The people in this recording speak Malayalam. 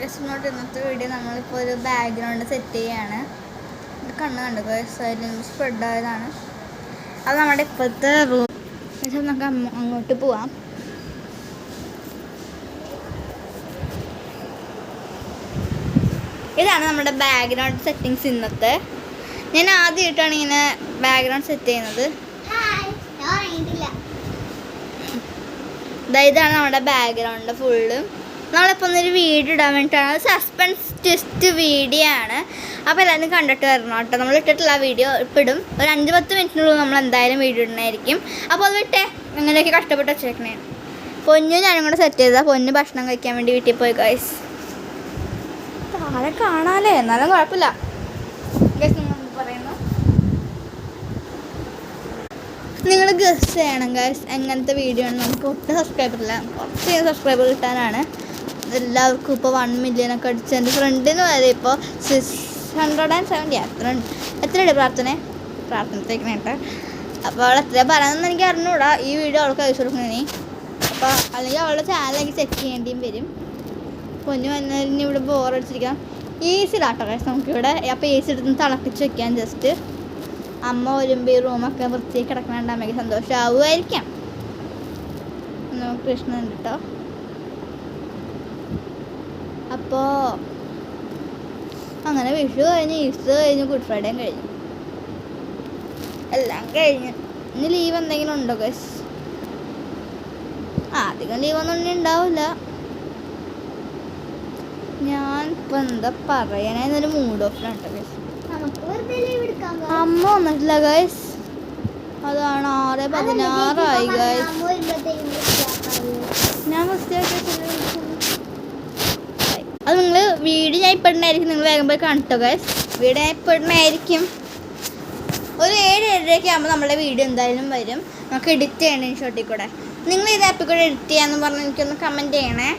ഗസ്റ്റിനോട്ട് ഇന്നത്തെ വീഡിയോ നമ്മളിപ്പോൾ ഒരു ബാക്ക്ഗ്രൗണ്ട് സെറ്റ് ചെയ്യാണ്. കണ്ണ് കണ്ടോ സൈലൻസ് സ്പ്രെഡ് ആയതാണ്. അത് നമ്മുടെ ഇപ്പോഴത്തെ റൂം. നമുക്ക് അങ്ങോട്ട് പോവാം. ഇതാണ് നമ്മുടെ ബാക്ക്ഗ്രൗണ്ട് സെറ്റിങ്സ് ഇന്നത്തെ. ഞാൻ ആദ്യമായിട്ടാണ് ഇങ്ങനെ ബാക്ക്ഗ്രൗണ്ട് സെറ്റ് ചെയ്യുന്നത്. ഇതാണ് നമ്മുടെ ബാക്ക്ഗ്രൗണ്ട് ഫുള്ള്. നമ്മളിപ്പോൾ ഒന്നൊരു വീഡിയോ ഇടാൻ വേണ്ടിയിട്ടാണ്. സസ്പെൻസ് ട്വിസ്റ്റ് വീഡിയോ ആണ്. അപ്പോൾ എല്ലാവരും കണ്ടിട്ട് വരണം കേട്ടോ. നമ്മൾ ഇട്ടിട്ടുള്ള വീഡിയോ ഇപ്പോൾ ഇടും. ഒരു 5-10 മിനിറ്റിനുള്ളിൽ നമ്മൾ എന്തായാലും വീഡിയോ ഇടുന്നതായിരിക്കും. അപ്പോൾ അത് വിട്ടേ അങ്ങനെയൊക്കെ കഷ്ടപ്പെട്ട് വെച്ചേക്കണേ. പൊന്നു ഞാനും കൂടെ സെറ്റ് ചെയ്താൽ പൊന്ന് ഭക്ഷണം കഴിക്കാൻ വേണ്ടി വീട്ടിൽ പോയി ഗൈസ്. താഴെ കാണാല്ലേ, എന്നാലും കുഴപ്പമില്ല ഗൈസ്. നിങ്ങൾ പറയുന്നു നിങ്ങൾ ഗസ് ചെയ്യണം ഗൈസ് എങ്ങനത്തെ വീഡിയോ ആണ്. നമുക്ക് ഒട്ടും സബ്സ്ക്രൈബർ ഇല്ല, കുറച്ച് സബ്സ്ക്രൈബർ കിട്ടാനാണ്. എല്ലാവർക്കും ഇപ്പോൾ 1 മില്യൺ ഒക്കെ അടിച്ച് എൻ്റെ ഫ്രണ്ടിന് വരെ ഇപ്പോൾ 670 എത്രയുണ്ട് പ്രാർത്ഥനത്തേക്കിനായിട്ട്. അപ്പോൾ അവൾ എത്രയാണ് പറയാമെന്ന് എനിക്ക് അറിഞ്ഞുകൂടാ. ഈ വീഡിയോ അവൾക്ക് അയച്ചു കൊടുക്കണേ. അപ്പോൾ അല്ലെങ്കിൽ അവളുടെ ചാനൽ സെറ്റ് ചെയ്യേണ്ടിയും വരും. പൊന്നു വന്നതിന് ഇവിടെ ബോറടിച്ചിരിക്കാം. AC ഇടാട്ടോ ഗൈസ് നമുക്കിവിടെ. അപ്പോൾ AC എടുത്ത് തിളപ്പിച്ച് വെക്കാം. ജസ്റ്റ് അമ്മ വരുമ്പോൾ ഈ റൂമൊക്കെ വൃത്തിയായി കിടക്കണുണ്ട്. അമ്മയ്ക്ക് സന്തോഷമാവുമായിരിക്കാം. കൃഷ്ണൻ ഉണ്ട് കേട്ടോ. അപ്പോൾ അങ്ങനെ വിഷു കഴിഞ്ഞ്, ഈസ്റ്റർ കഴിഞ്ഞ്, ഗുഡ് ഫ്രൈഡേയും കഴിഞ്ഞു, എല്ലാം കഴിഞ്ഞ്. ഇനി ലീവ് എന്തെങ്കിലും ഉണ്ടോ ഗൈസ്? അധികം ലീവൊന്നും ഉണ്ടാവില്ല. ഞാൻ ഇപ്പം എന്താ പറയണേ എന്നൊരു മൂഡ് ഓഫിലാണ് കേട്ടോ ഗൈസ്. അമ്മ വന്നിട്ടില്ല ഗൈസ്. അതാണ് 6:16 ഗൈസ്. ഞാൻ അത് നിങ്ങൾ വീഡിയോ ഞാൻ ഇപ്പോൾ ഇടുന്നതായിരിക്കും. നിങ്ങൾ വേഗം പോയി കണ്ടോ ഗൈസ്. വീഡിയോ ഞാൻ ഇപ്പോൾ ഇടുന്നതായിരിക്കും. ഒരു 7-7:30 ആകുമ്പോൾ നമ്മുടെ വീഡിയോ എന്തായാലും വരും. നമുക്ക് എഡിറ്റ് ചെയ്യണം ഷോട്ടിൽ കൂടെ. നിങ്ങൾ ഇത് ആപ്പിൽ കൂടെ എഡിറ്റ് ചെയ്യാമെന്ന് പറഞ്ഞ് എനിക്കൊന്ന് കമൻറ്റ് ചെയ്യണേ.